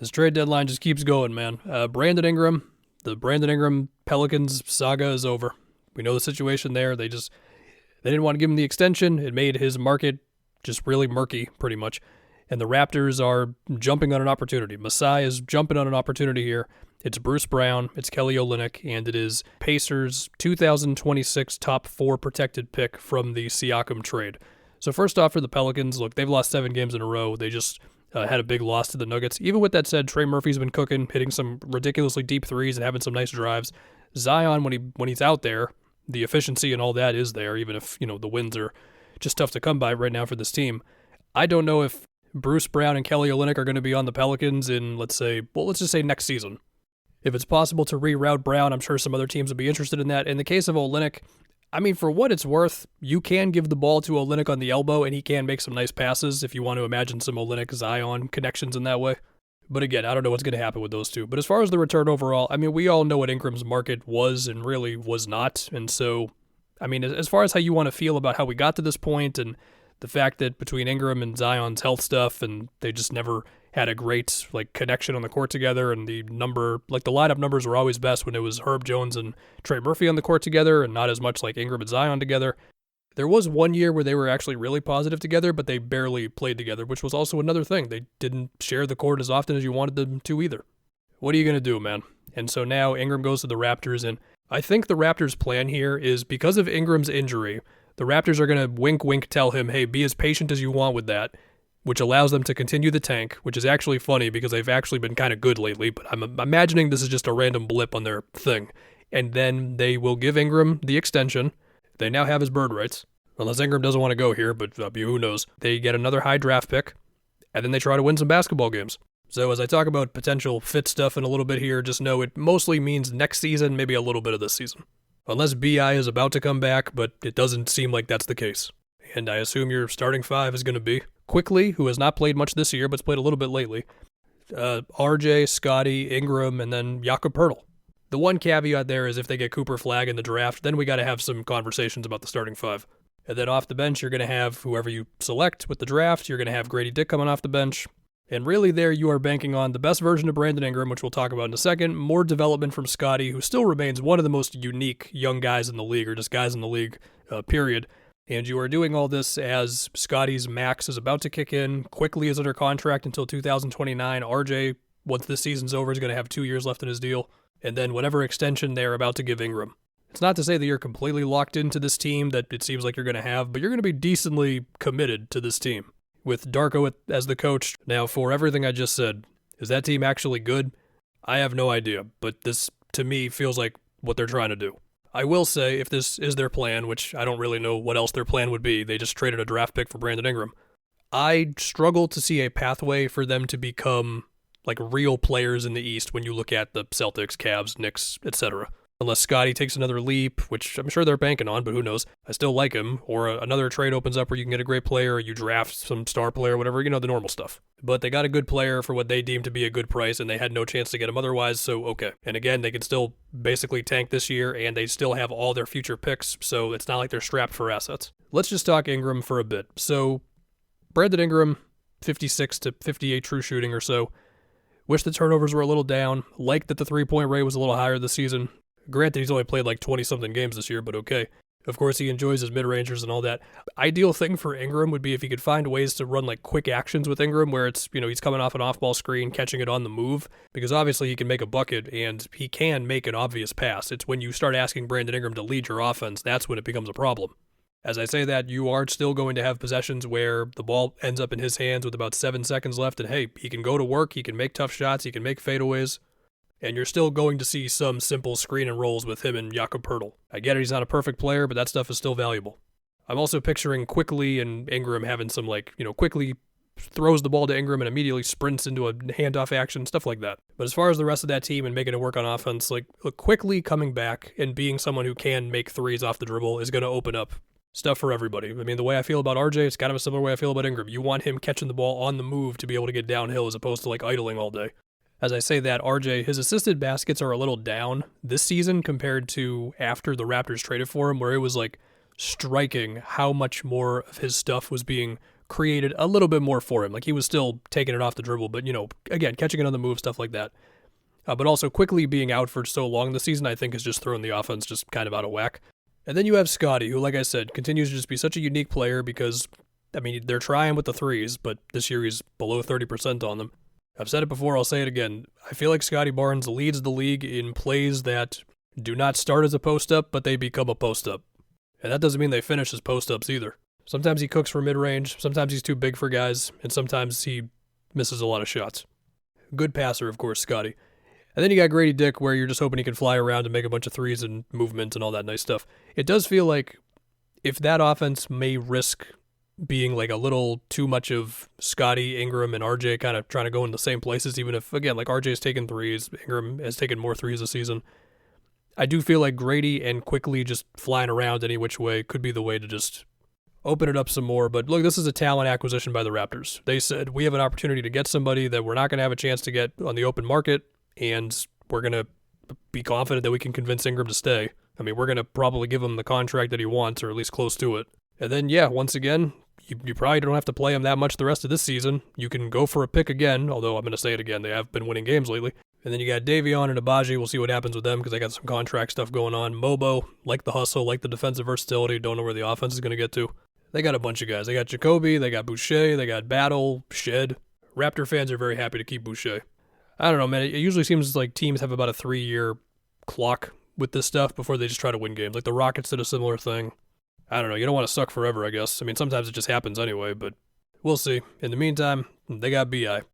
This trade deadline just keeps going, man. Brandon Ingram, the Brandon Ingram Pelicans saga is over. We know the situation there. They didn't want to give him the extension. It made his market just really murky, pretty much. And the Raptors are jumping on an opportunity. Masai is jumping on an opportunity here. It's Bruce Brown, it's Kelly Olynyk, and it is Pacers' 2026 top 4 protected pick from the Siakam trade. So first off, for the Pelicans, look, they've lost 7 games in a row. They just had a big loss to the Nuggets. Even with that said, Trey Murphy's been cooking, hitting some ridiculously deep threes and having some nice drives. Zion, when he's out there, the efficiency and all that is there, even if, the wins are just tough to come by right now for this team. I don't know if Bruce Brown and Kelly Olynyk are going to be on the Pelicans in, let's just say next season. If it's possible to reroute Brown, I'm sure some other teams would be interested in that. In the case of Olynyk, I mean, for what it's worth, you can give the ball to Olynyk on the elbow, and he can make some nice passes if you want to imagine some Olynyk-Zion connections in that way. But again, I don't know what's going to happen with those two. But as far as the return overall, I mean, we all know what Ingram's market was and really was not. And so, I mean, as far as how you want to feel about how we got to this point and the fact that between Ingram and Zion's health stuff, and they just never had a great connection on the court together, and the lineup numbers were always best when it was Herb Jones and Trey Murphy on the court together, and not as much like Ingram and Zion together. There was one year where they were actually really positive together, but they barely played together, which was also another thing. They didn't share the court as often as you wanted them to either. What are you going to do, man? And so now Ingram goes to the Raptors, and I think the Raptors' plan here is because of Ingram's injury, the Raptors are going to wink tell him, hey, be as patient as you want with that, which allows them to continue the tank, which is actually funny because they've actually been kind of good lately, but I'm imagining this is just a random blip on their thing. And then they will give Ingram the extension. They now have his bird rights, unless Ingram doesn't want to go here, but who knows. They get another high draft pick, and then they try to win some basketball games. So as I talk about potential fit stuff in a little bit here, just know it mostly means next season, maybe a little bit of this season. Unless BI is about to come back, but it doesn't seem like that's the case. And I assume your starting 5 is going to be Quickly, who has not played much this year, but's played a little bit lately, RJ, Scotty, Ingram, and then Jakob Poeltl. The one caveat there is if they get Cooper Flagg in the draft, then we got to have some conversations about the starting 5. And then off the bench, you're going to have whoever you select with the draft. You're going to have Grady Dick coming off the bench. And really there you are banking on the best version of Brandon Ingram, which we'll talk about in a second, more development from Scotty, who still remains one of the most unique young guys in the league, or just guys in the league, period. And you are doing all this as Scotty's max is about to kick in. Quickly is under contract until 2029. RJ, once this season's over, is going to have 2 years left in his deal. And then whatever extension they're about to give Ingram. It's not to say that you're completely locked into this team that it seems like you're going to have, but you're going to be decently committed to this team. With Darko as the coach. Now, for everything I just said, is that team actually good? I have no idea, but this, to me, feels like what they're trying to do. I will say, if this is their plan, which I don't really know what else their plan would be, they just traded a draft pick for Brandon Ingram. I struggle to see a pathway for them to become real players in the East when you look at the Celtics, Cavs, Knicks, etc. Unless Scotty takes another leap, which I'm sure they're banking on, but who knows. I still like him. Or another trade opens up where you can get a great player, or you draft some star player, whatever, the normal stuff. But they got a good player for what they deemed to be a good price, and they had no chance to get him otherwise, so okay. And again, they can still basically tank this year, and they still have all their future picks, so it's not like they're strapped for assets. Let's just talk Ingram for a bit. So, Brandon Ingram, 56 to 58 true shooting or so. Wish the turnovers were a little down. Like that the three-point rate was a little higher this season. Granted, he's only played 20-something games this year, but okay. Of course, he enjoys his mid-rangers and all that. Ideal thing for Ingram would be if he could find ways to run quick actions with Ingram where it's, he's coming off an off-ball screen, catching it on the move, because obviously he can make a bucket and he can make an obvious pass. It's when you start asking Brandon Ingram to lead your offense, that's when it becomes a problem. As I say that, you are still going to have possessions where the ball ends up in his hands with about 7 seconds left, and hey, he can go to work, he can make tough shots, he can make fadeaways. And you're still going to see some simple screen and rolls with him and Jakob Poeltl. I get it, he's not a perfect player, but that stuff is still valuable. I'm also picturing Quickly and Ingram having some Quickly throws the ball to Ingram and immediately sprints into a handoff action, stuff like that. But as far as the rest of that team and making it work on offense, Quickly coming back and being someone who can make threes off the dribble is going to open up stuff for everybody. I mean, the way I feel about RJ, it's kind of a similar way I feel about Ingram. You want him catching the ball on the move to be able to get downhill as opposed to idling all day. As I say that, RJ, his assisted baskets are a little down this season compared to after the Raptors traded for him, where it was striking how much more of his stuff was being created a little bit more for him. Like, he was still taking it off the dribble, but, again, catching it on the move, stuff like that. But also quickly being out for so long this season, I think, has just thrown the offense just kind of out of whack. And then you have Scotty, who, like I said, continues to just be such a unique player because, I mean, they're trying with the threes, but this year he's below 30% on them. I've said it before, I'll say it again. I feel like Scotty Barnes leads the league in plays that do not start as a post-up, but they become a post-up. And that doesn't mean they finish as post-ups either. Sometimes he cooks for mid-range, sometimes he's too big for guys, and sometimes he misses a lot of shots. Good passer, of course, Scotty. And then you got Grady Dick, where you're just hoping he can fly around and make a bunch of threes and movement and all that nice stuff. It does feel like if that offense may risk being like a little too much of Scotty, Ingram, and RJ kind of trying to go in the same places, even if, again, like RJ's taken threes, Ingram has taken more threes this season. I do feel like Grady and quickly just flying around any which way could be the way to just open it up some more. But look, this is a talent acquisition by the Raptors. They said, we have an opportunity to get somebody that we're not going to have a chance to get on the open market, and we're going to be confident that we can convince Ingram to stay. I mean, we're going to probably give him the contract that he wants, or at least close to it. And then, yeah, once again, you probably don't have to play him that much the rest of this season. You can go for a pick again, although I'm going to say it again, they have been winning games lately. And then you got Davion and Abaji. We'll see what happens with them because they got some contract stuff going on. Mobo, like the hustle, like the defensive versatility, don't know where the offense is going to get to. They got a bunch of guys. They got Jacoby, they got Boucher, they got Battle, Shed. Raptor fans are very happy to keep Boucher. I don't know, man. It usually seems like teams have about a 3-year clock with this stuff before they just try to win games. Like the Rockets did a similar thing. I don't know. You don't want to suck forever, I guess. I mean, sometimes it just happens anyway, but we'll see. In the meantime, they got BI.